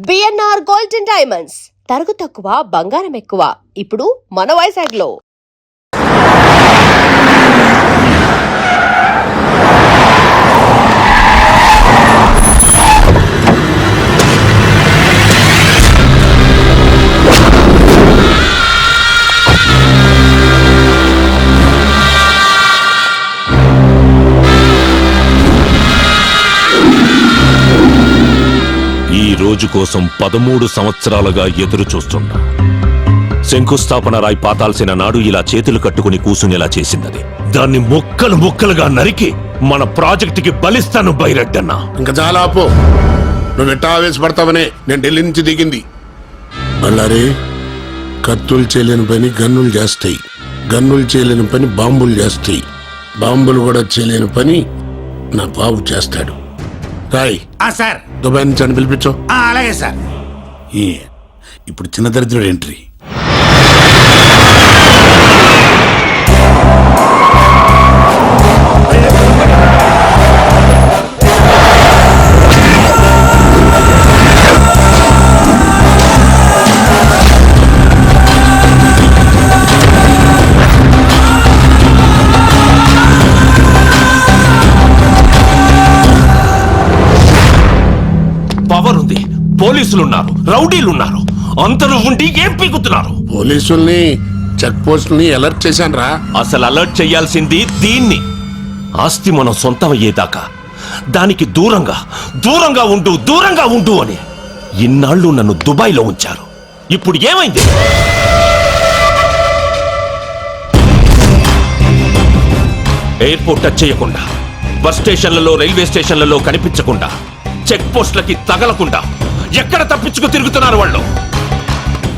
BNR Golden Diamonds తరుగు తక్కువ బంగారం ఎక్కువ ఇప్పుడు మన వైజాగ్లో. ఈ రోజు కోసం 13 సంవత్సరాలుగా ఎదురు చూస్తున్నా. శంకుస్థాపన రాయి పాతాల్సిన నాడు ఇలా చేతులు కట్టుకుని కూసునేలా చేసిందని దాన్ని ముక్కలు ముక్కలుగా నరికి మన ప్రాజెక్టుకి బలిస్తాను బైరెడ్డన్నా. ఇంకా చాలా ఆపో. నువ్వు ఎట్టా ఆవేశపడతావనే నేను ఢిల్లీ నుంచి దిగింది. బళ్ళారే, కత్తులు చేయలేని పని గన్నులు చేస్తాయి, గన్నులు చేయలేని పని బాంబులు చేస్తాయి, బాంబులు కూడా చేయలేని పని నా బాబు చేస్తాడు. రాయ్ సార్, దుబాయ్ నుంచి అని పిలిపించు. అలాగే సార్. ఇప్పుడు చిన్న దరిద్రుడు ఎంట్రీ. పవర్ ఉంది, పోలీసులున్నారు, రౌడీలున్నారు, అందరూ ఉండి ఏం పీకుతున్నారు? పోలీసుల్ని చెక్ పోస్టుల్ని అలర్ట్ చేశాను రా. అసలు అలర్ట్ చేయాల్సింది దీన్ని. ఆస్తి మనం సొంతమయ్యేదాకా దానికి దూరంగా దూరంగా ఉండు, దూరంగా ఉండు అని ఇన్నాళ్ళు నన్ను దుబాయ్లో ఉంచారు. ఇప్పుడు ఏమైంది? ఎయిర్పోర్ట్ టచ్ చేయకుండా, బస్ స్టేషన్లలో, రైల్వే స్టేషన్లలో కనిపించకుండా, చెక్ పోస్టులకి తగలకుండా ఎక్కడ తప్పించుకు తిరుగుతున్నారు వాళ్ళు?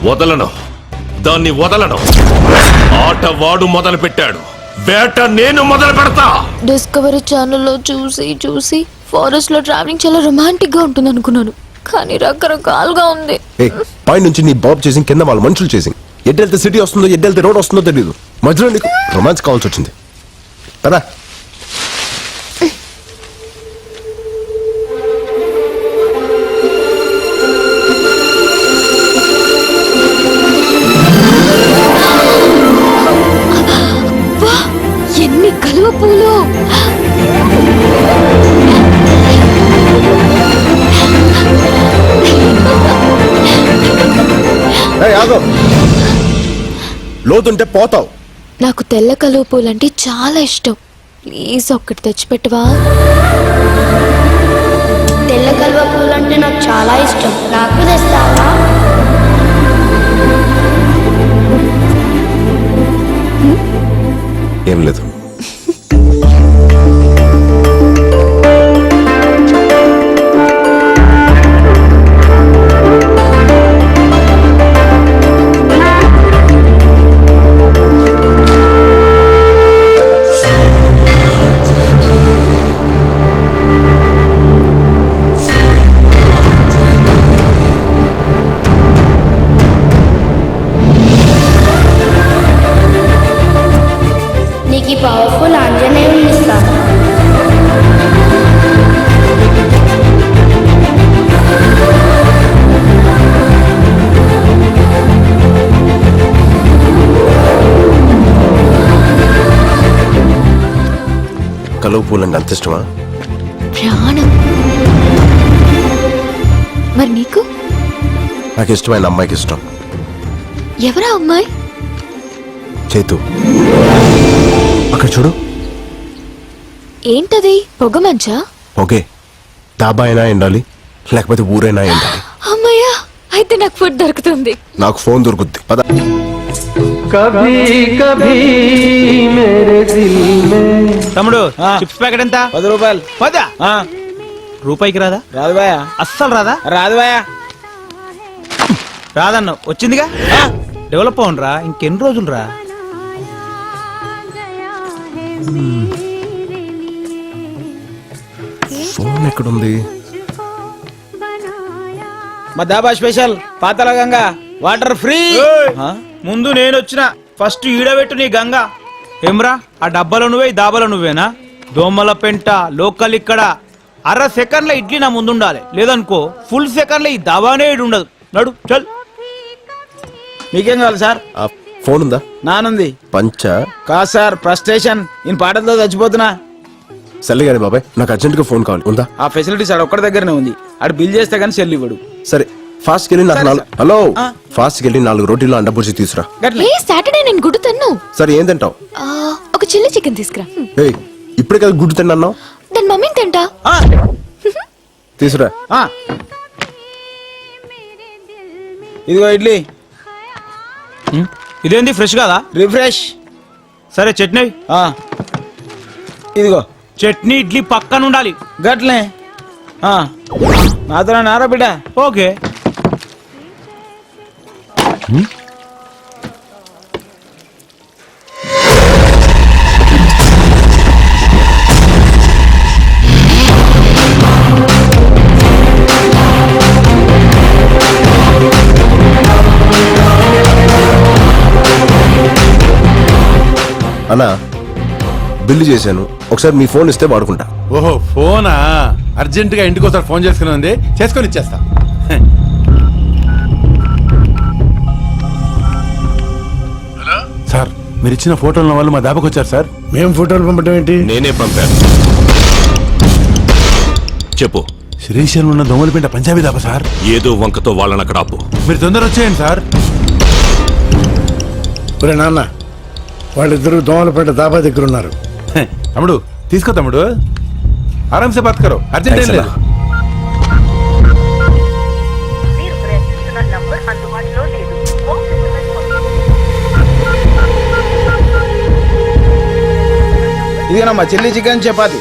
వదలను, దాన్ని వదలను. ఆట వాడు మొదలు పెట్టాడు, వేట నేను మొదలు పెడతా. డిస్కవరీ ఛానల్లో చూసి ఫారెస్ట్ లో ట్రావెలింగ్ చాలా రొమాంటిక్ గా ఉంటుంది అనుకున్నాను, కానీ రకరకాలుగా ఉంది. పై నుంచి నీ బాబ్ చేసింగ్, కింద వాళ్ళ మనుషులు చేసింగ్. ఎడ్డెళ్తే సిటీ వస్తుందో ఎడ్డెళ్తే రోడ్ వస్తుందో తెలియదు. మధ్యలో నీకు రొమాన్స్ కావాల్సి వచ్చింది కదా. ఎన్ని కలువ పూలు! లోతుంటే పోతావు. నాకు తెల్ల కలువ పూలు అంటే చాలా ఇష్టం. ప్లీజ్ ఒక్కటి తెచ్చిపెట్టవా? తెల్ల కలువ పూలు అంటే నాకు చాలా ఇష్టం, నాకు తెస్తావా? ఏం లేదు. నీకు ఈ పవర్ఫుల్ ఆంజనేయుని ఇస్తాను. కలువ పూలంటే అంత ఇష్టమా? ప్రాణం. మరి నీకు? నాకు ఇష్టమైన అమ్మాయికి ఇష్టం. ఎవరా అమ్మాయి? చేతు. అక్కడ చూడు. ఏంటది? పొగ మంచా? ఓకే, డాబా అయినా ఎండాలి, లేకపోతే ఊరైనా ఎండాలి. అమ్మయ్యా, అయితే నాకు ఫుడ్ దొరుకుతుంది. నాకు ఫోన్ దొరుకుద్ది. పద. కభీ కభీ మేరే దిల్ మే. తమ్ముడు, చిప్స్ ప్యాకెట్ ఎంత? 10 రూపాయలు. 10? రూపాయికి రాదా? రాదు బాయా. అస్సలు రాదా? రాదు బాయా. రాదన్న వచ్చిందిగా. డెవలప్ అవునరా, ఇంకెన్ని రోజులు రా. ఫోన్ ఎక్కడుంది? మా దాబా స్పెషల్ పాతల గంగా వాటర్ ఫ్రీ. ముందు నేను వచ్చిన ఫస్ట్ ఈడబెట్టు నీ గంగా. ఏమ్రా, ఆ డబ్బాలో నువ్వే, ఈ దాబాలో నువ్వేనా? దోమల పెంట లోకల్ ఇక్కడ అర సెకండ్ల ఇడ్లీ నా ముందు ఉండాలి, లేదనుకో ఫుల్ సెకండ్ల ఈ దవానే ఈడు ఉండదు. నడు చల్. మీకేం కావాలి సార్? ఆ ఫోన్ ఉందా? నానుంది. పంచ కాదు సార్, ఫ్రస్ట్రేషన్. నేను పాటలతో చచ్చిపోతున్నా. సర్లే కానీ బాబాయ్, నాకు అర్జెంట్గా ఫోన్ కావాలి. ఉందా? ఆ ఫెసిలిటీస్ ఆడ ఒక్కడి దగ్గరనే ఉంది. ఆడు బిల్ చేస్తే కానీ సెల్ ఇవ్వడు. సరే ఫాస్ట్ వెళ్ళి నాకు సరే, 4 సరే. హలో ఆ. ఫాస్ట్ వెళ్ళి 4 రోటీలు అండబుర్జీ తీసురా. గట్లే. ఏ సాటర్డే నేను గుడ్డు తిన్నాను. సరే ఏం తింటావు? ఒక చిల్లీ చికెన్ తీసుకురా. ఏయ్ ఇప్పుడే కదా గుడ్డు తిన్నావు, దాని మమ్మీని తింటా. ఆ, తీసురా. ఆ. ఇదిగో ఇడ్లీ. ఇదేంది ఫ్రెష్ కాదా? రిఫ్రెష్. సరే చట్నీ. ఆ. ఇదిగో చట్నీ ఇడ్లీ పక్కన ఉండాలి. గట్లే. ఆ. నాతో నారా బిడ్డ. ఓకే. అన్నా బిల్లు చేశాను, ఒకసారి మీ ఫోన్ ఇస్తే వాడుకుంటా. ఓహో ఫోనా? అర్జెంట్ గా ఇంటికి ఒకసారి ఫోన్ చేసుకుని ఉంది, చేసుకొని ఇచ్చేస్తా. సార్ మీరు ఇచ్చిన ఫోటోల వాళ్ళు మా దాబాకి వచ్చారు సార్. మేము ఫోటోలు పంపడం ఏంటి? నేనే పంపాను. చెప్పు. శ్రీశైలం ఉన్న దొంగలపేట పంజాబీ దాబా సార్. ఏదో వంకతో వాళ్ళని అక్కడ ఆపు. మీరు తొందర వచ్చేయండి సార్. ఒరే నాన్న, వాళ్ళిద్దరూ దోమలపేట దాబా దగ్గర ఉన్నారు. తమ్ముడు తీసుకో తమ్ముడు, ఆరాంసే బాత్ కరో, అర్జెంట్ ఏం లేదు. ఇదిగోనమ్మా chilli chicken chapati.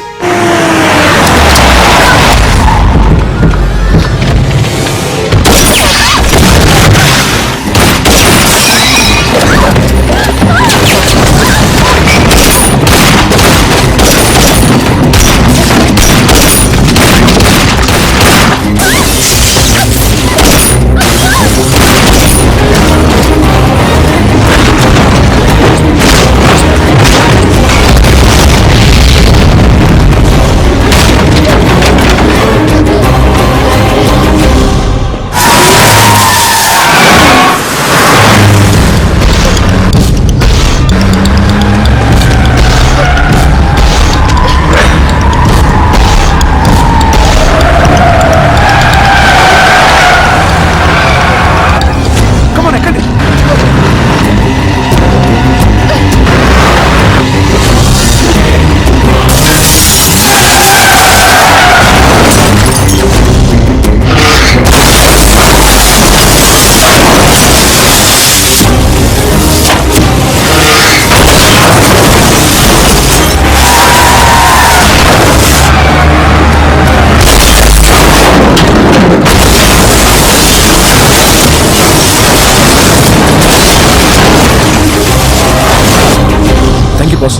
Boss.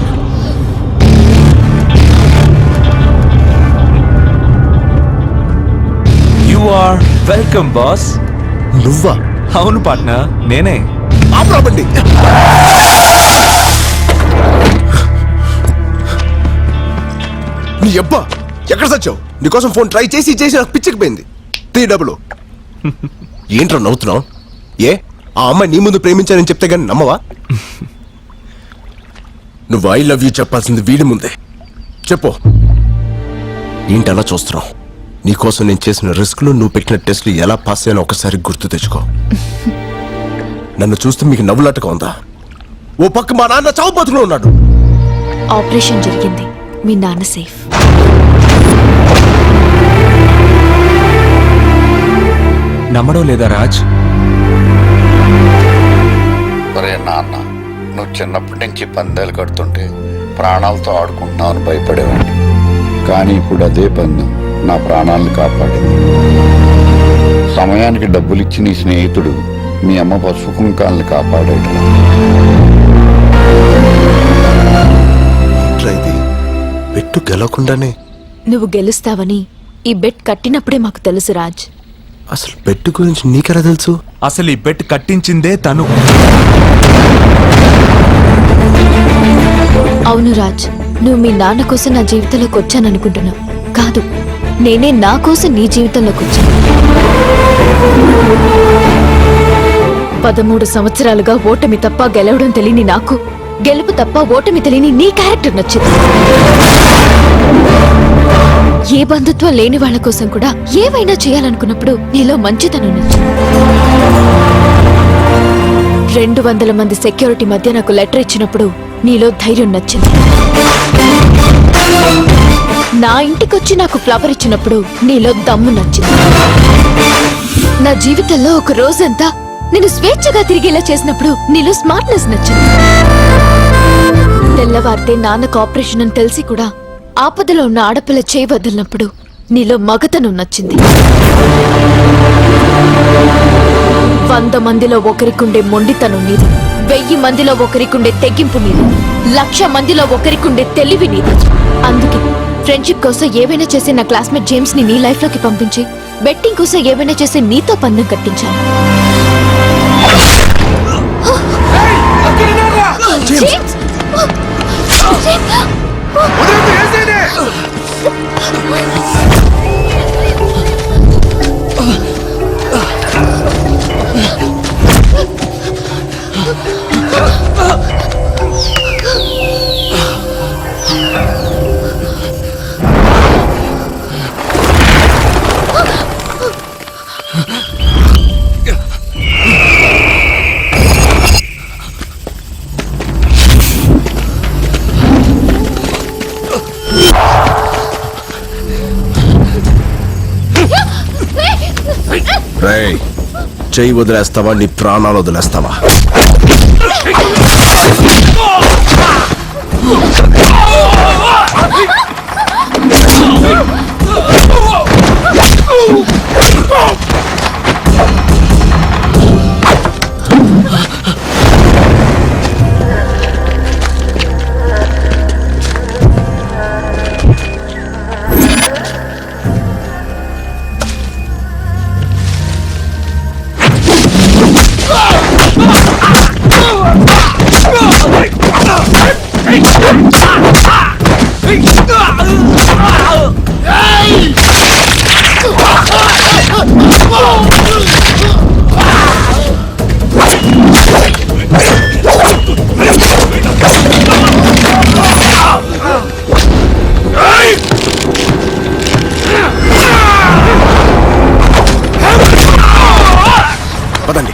You are welcome boss. నువ్వా? అవును పార్ట్నర్, నేనే. ఆపరాబండి. నీ అబ్బా ఎక్కడ సచ్చావు? నీకోసం ఫోన్ ట్రై చేసి చేసి నాకు పిచ్చికిపోయింది. 3 డబ్బులు. ఏంట్రా నవ్వుతున్నావు? ఏ ఆ అమ్మాయి నీ ముందు ప్రేమించానని చెప్తే గానీ నమ్మవా? నువ్వు ఐ లవ్ యూ చెప్పాల్సింది వీడి ముందే. చెప్పు. ఏంటి అలా చూస్తున్నావు? నీకోసం నేను చేసిన రిస్క్లు, నువ్వు పెట్టిన టెస్ట్లు ఎలా పాస్ అయ్యానో ఒకసారి గుర్తు తెచ్చుకో. నన్ను చూస్తే మీకు నవ్వులాటగా ఉందా? ఓ పక్క మా నాన్న చావు బతుకులో ఉన్నాడు. ఆపరేషన్ జరిగింది, మీ నాన్న సేఫ్. నమ్మడం లేదా రాజ్? ఒరే నాన్న, నువ్వు చిన్నప్పటి నుంచి పందాలు కడుతుంటే ప్రాణాలతో ఆడుకుంటున్నావు అని భయపడేవాడిని. కానీ ఇప్పుడు అదే పందెం నా ప్రాణాలను కాపాడింది. సమయానికి డబ్బులిచ్చి నీ స్నేహితుడు మీ అమ్మ పసుపు కుంకాలను కాపాడాడు. పెట్టు గెలవకుండానే నువ్వు గెలుస్తావని ఈ బెట్ కట్టినప్పుడే మాకు తెలుసు రాజ్. అసలు బెట్ గురించి నీకెలా తెలుసు? అసలు ఈ బెట్ కట్టించిందే తను. అవును రాజ్, నువ్వు మీ నాన్న కోసం నా జీవితంలోకి వచ్చాననుకుంటున్నావు. కాదు, నేనే నా కోసం నీ జీవితంలోకి వచ్చాను. 13 సంవత్సరాలుగా ఓటమి తప్ప గెలవడం తెలియని నాకు గెలుపు తప్ప ఓటమి తెలియని నీ క్యారెక్టర్ నచ్చింది. ఏ బంధుత్వం లేని వాళ్ళ కోసం కూడా ఏవైనా చేయాలనుకున్నప్పుడు నీలో మంచితనం నచ్చింది. 200 మంది సెక్యూరిటీ మధ్య నాకు లెటర్ ఇచ్చినప్పుడు నీలో ధైర్యం నచ్చింది. నా ఇంటికొచ్చి నాకు ఫ్లవర్ ఇచ్చినప్పుడు నీలో దమ్ము నచ్చింది. నా జీవితంలో ఒక రోజంతా నేను స్వేచ్ఛగా తిరిగేలా చేసినప్పుడు నీలో స్మార్ట్నెస్ నచ్చింది. తెల్లవారితే నాన్నకు ఆపరేషన్ అని తెలిసి కూడా ఆపదలో ఉన్న ఆడపిల్ల చేయి వదిలినప్పుడు నీలో మగతనం నచ్చింది. 100 మందిలో ఒకరికుండే మొండితనం నీది, 1000 మందిలో ఒకరికుండే తెగింపు నీది, 1,00,000 మందిలో ఒకరికుండే తెలివి నీది. అందుకే ఫ్రెండ్షిప్ కోసం ఏవైనా చేసే నా క్లాస్మేట్ జేమ్స్ ని నీ లైఫ్ లోకి పంపించి బెట్టింగ్ కోసం ఏవైనా చేసే నీతో పందెం కట్టించాను. జేమ్స్! రేయ్, చెయ్యి వదిలేస్తావా? నీ ప్రాణాలు వదిలేస్తావా? పదండి.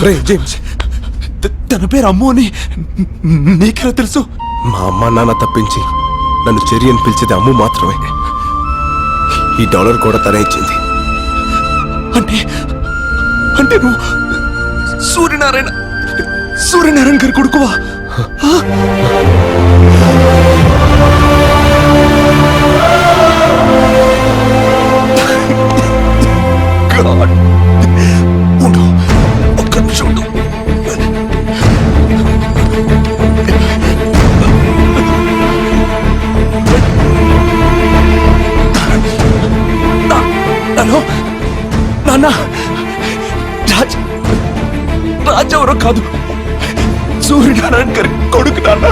రే జేమ్స్, తన పేరు అమ్ము అని నీకెలా తెలుసు? మా అమ్మ నాన్న తప్పించి నన్ను చెరి అని పిలిచేది అమ్ము మాత్రమే. ఈ డాలర్ కూడా తనే ఇచ్చింది. అంటే అంటే నువ్వు సూర్యనారాయణ గారి కొడుకువా? God. ఉండు, ఒక్క నిమిషం ఉండు. హలో నాన్న, రాజ్ ఎవరో కాదు, సూర్యనారాయణ గారి కొడుకు నాన్న.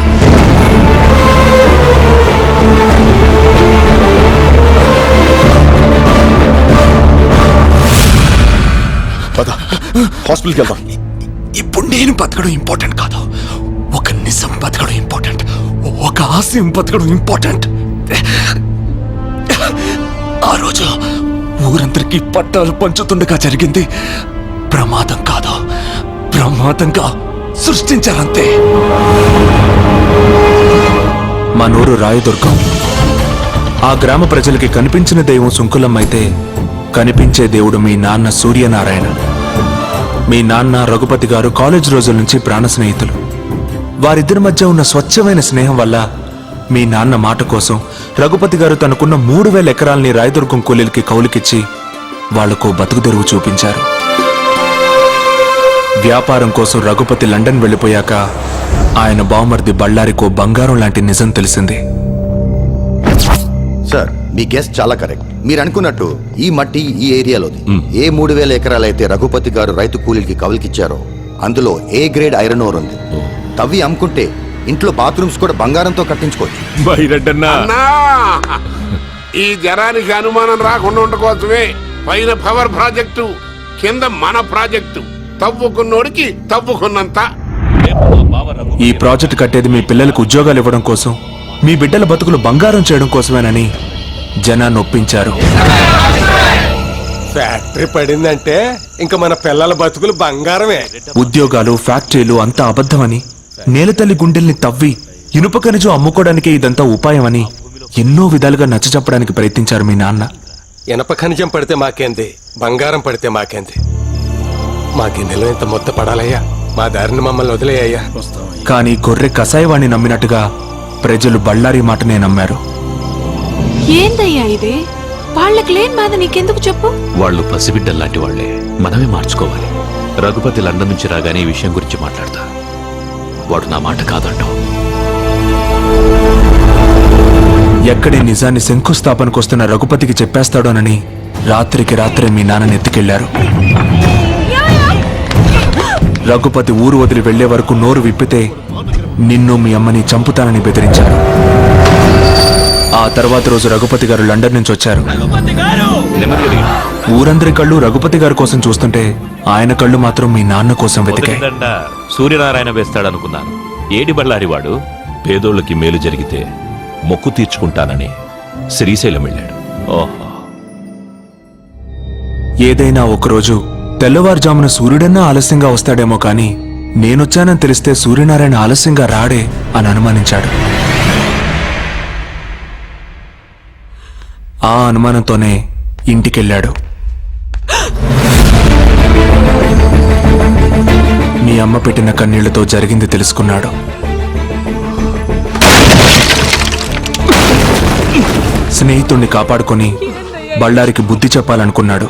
పద, హాస్పిటల్కి వెళ్దాం. ఇప్పుడు నేను బతకడం ఇంపార్టెంట్ కాదు, ఒక నిజం బతకడం ఇంపార్టెంట్, ఒక ఆశయం బతకడం ఇంపార్టెంట్. ఆ రోజు ఊరందరికీ పట్టాలు పంచుతుండగా జరిగింది ప్రమాదం కాదు, ప్రమాదంగా సృష్టించారంతే. మా నూరు రాయదుర్గం. ఆ గ్రామ ప్రజలకి కనిపించిన దైవం సుంకులమ్మ అయితే కనిపించే దేవుడు మీ నాన్న సూర్యనారాయణ. మీ నాన్న రఘుపతి గారు కాలేజ్ రోజుల నుంచి ప్రాణ స్నేహితులు. వారిద్దరి మధ్య ఉన్న స్వచ్ఛమైన స్నేహం వల్ల మీ నాన్న మాట కోసం రఘుపతి గారు తనకున్న 3000 ఎకరాల్ని రాయదుర్గం కూలీలకి కౌలుకిచ్చి వాళ్లకు బతుకుదెరువు చూపించారు. వ్యాపారం కోసం రఘుపతి లండన్ వెళ్ళిపోయాక ఆయన బావమర్ది బళ్ళారికో బంగారం లాంటి నిజం తెలిసింది. సార్, మీ గెస్ట్ చాలా కరెక్ట్. మీరు అనుకున్నట్టు ఈ మట్టి ఈ ఏరియాలోది. ఏ 3000 ఎకరాలైతే రఘుపతి గారు రైతు కూలీలకి కవులకిచ్చారో అందులో ఏ గ్రేడ్ ఐరన్ ఓర్ ఉంది. తవ్వి అమ్ముకుంటే ఇంట్లో బాత్రూమ్స్ కూడా బంగారంతో కట్టించుకోవచ్చు. అన్నా, ఈ జనానికి అనుమానం రాకుండా ఉండకోసమే పైన పవర్ ప్రాజెక్టు, కింద మన ప్రాజెక్టు. తవ్వుకున్నోడికి తవ్వుకున్నంత. ఈ ప్రాజెక్ట్ కట్టేది మీ పిల్లలకు ఉద్యోగాలు ఇవ్వడం కోసం, మీ బిడ్డల బతుకులు బంగారం చేయడం కోసమేనని జనాన్ని ఒప్పించారు. ఫ్యాక్టరీ పడిందంటే ఇంకా మన పిల్లల బతుకులు బంగారమే. ఉద్యోగాలు, ఫ్యాక్టరీలు అంతా అబద్ధమని, నేలతల్లి గుండెల్ని తవ్వి ఇనుప ఖనిజం అమ్ముకోవడానికే ఇదంతా ఉపాయమని ఎన్నో విధాలుగా నచ్చచెప్పడానికి ప్రయత్నించారు మీ నాన్న. ఇనప ఖనిజం పడితే మాకేంది, బంగారం పడితే మాకేంది. మా గిన్నెలో ఇంత మొత్తం పడాలయ్యా, మా దారిని మమ్మల్ని వదిలేయ్యా. కానీ గొర్రె కసాయివాణ్ణి నమ్మినట్టుగా ప్రజలు బళ్ళారి మాటనే నమ్మారు. ఏందయ్యా ఇది? వాళ్ళకి లేని బాధ నీకెందుకు చెప్పు? వాళ్ళు పసిబిడ్డల్లాంటి వాళ్లే, మనమే మార్చుకోవాలి. రఘుపతి లండన్ నుంచి రాగానే ఈ విషయం గురించి మాట్లాడతా. వాడు నా మాట కాదంటావు. ఎక్కడి నిజాన్ని శంకుస్థాపనకొస్తున్న రఘుపతికి చెప్పేస్తాడోనని రాత్రికి రాత్రే మీ నాన్నని ఎత్తుకెళ్లారు. రఘుపతి ఊరు వదిలి వెళ్లే వరకు నోరు విప్పితే నిన్ను మీ అమ్మని చంపుతానని బెదిరించారు. ఆ తర్వాత రోజు రఘుపతి గారు లండన్ నుంచి వచ్చారు. ఊరందరి కళ్ళు రఘుపతి గారి కోసం చూస్తుంటే ఆయన కళ్ళు మాత్రం మీ నాన్న కోసం వెతికాయి. సూర్యనారాయణ వేస్తాడనుకున్నాను. ఏడి బళ్ళారి వాడు పేదోళ్ళకి మేలు జరిగితే మొక్కు తీర్చుకుంటానని శ్రీశైలం వెళ్ళాడు. ఓహో, ఏదైనా ఒకరోజు తెల్లవారుజామున సూర్యుడన్నా ఆలస్యంగా వస్తాడేమో కానీ నేనొచ్చానని తెలిస్తే సూర్యనారాయణ ఆలస్యంగా రాడే అని అనుమానించాడు. ఆ అనుమానంతోనే ఇంటికెళ్ళాడు. మీ అమ్మ పెట్టిన కన్నీళ్లతో జరిగింది తెలుసుకున్నాడు. స్నేహితుణ్ణి కాపాడుకొని బళ్ళారికి బుద్ధి చెప్పాలనుకున్నాడు.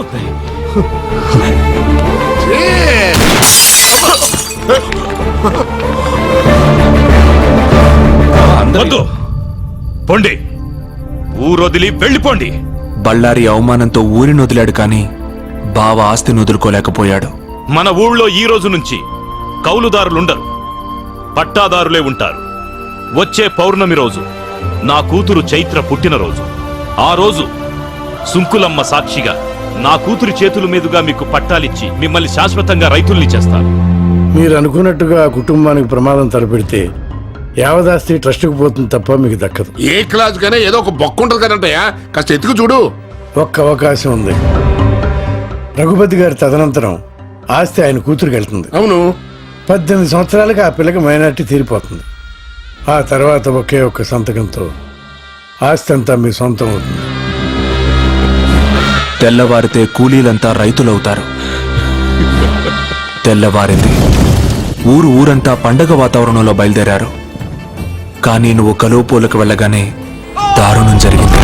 వద్దు, పొండి, ఊరొదిలి వెళ్ళిపోండి. బళ్ళారి అవమానంతో ఊరిని వదిలాడు కానీ బావ ఆస్తిని వదులుకోలేకపోయాడు. మన ఊళ్ళో ఈ రోజు నుంచి కౌలుదారులుండరు, పట్టాదారులే ఉంటారు. వచ్చే పౌర్ణమి రోజు నా కూతురు చైత్ర పుట్టినరోజు. ఆ రోజు సుంకులమ్మ సాక్షిగా నా కూతురి చేతుల మీదుగా మీకు పట్టాలిచ్చి మిమ్మల్ని శాశ్వతంగా రైతుల్ని చేస్తాను. మీరు అనుకున్నట్టుగా కుటుంబానికి ప్రమాదం తలపెడితే యావదాస్తి ట్రస్టుకు పోతుంది తప్ప మీకు దక్కదు. ఏ క్లాస్ కైనా ఏదో ఒక బొక్క ఉంటుంది కదంటయ్యా, కాస్త ఎత్తుకు చూడు. ఒక్క అవకాశం ఉంది. రఘుపతి గారి తదనంతరం ఆస్తి ఆయన కూతురికి వెళ్తుంది. అవును. 18 సంవత్సరాలుగా ఆ పిల్లకి మైనార్టీ తీరిపోతుంది. ఆ తర్వాత ఒకే ఒక్క సంతకంతో ఆస్తి అంతా మీ సొంతం అవుతుంది. తెల్లవారితే కూలీలంతా రైతులవుతారు. తెల్లవారింది. ఊరంతా పండగ వాతావరణంలో బయలుదేరారు. కానీ నువ్వు కలువపోలకు వెళ్ళగానే దారుణం జరిగింది.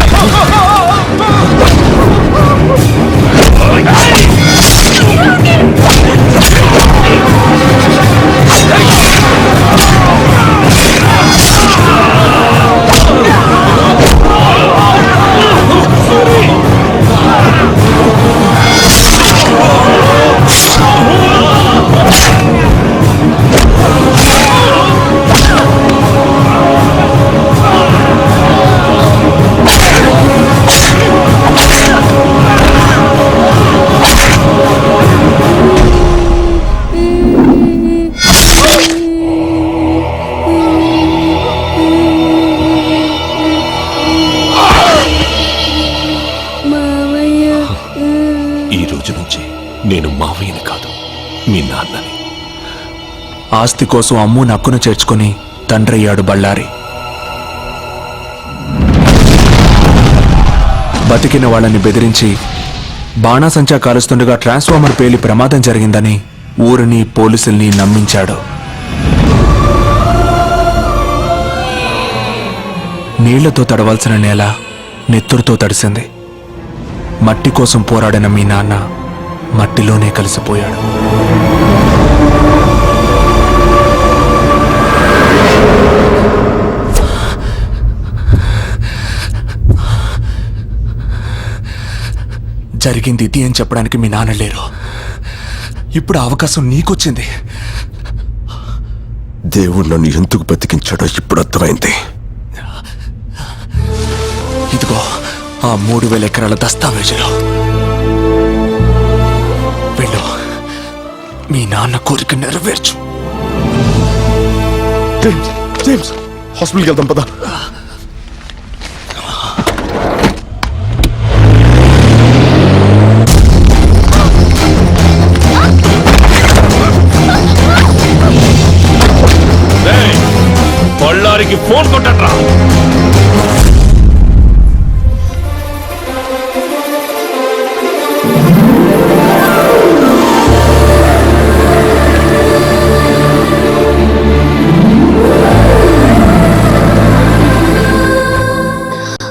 ఈ రోజు నుంచి నేను మావయ్యని కాదు, మీ నాన్నని. ఆస్తి కోసం అమ్ము నక్కును చేర్చుకుని తండ్రయ్యాడు బళ్ళారి. బతికిన వాళ్ళని బెదిరించి బాణాసంచా కాలుస్తుండగా ట్రాన్స్ఫార్మర్ పేలి ప్రమాదం జరిగిందని ఊరిని పోలీసుల్ని నమ్మించాడు. నీళ్లతో తడవాల్సిన నేల నెత్తురుతో తడిసింది. మట్టి కోసం పోరాడిన మీ నాన్న మట్టిలోనే కలిసిపోయాడు. జరిగింది ఇది అని చెప్పడానికి మీ నాన్న లేరు. ఇప్పుడు ఆ అవకాశం నీకొచ్చింది. దేవుడు నన్ను ఎందుకు బతికించాడో ఇప్పుడు అర్థమైంది. ఇదిగో ఆ 3000 ఎకరాల దస్తావేజులు. వెళ్ళు, మీ నాన్న కోరిక నెరవేర్చు. జేమ్స్ హాస్పిటల్కి వెళ్తాం పద.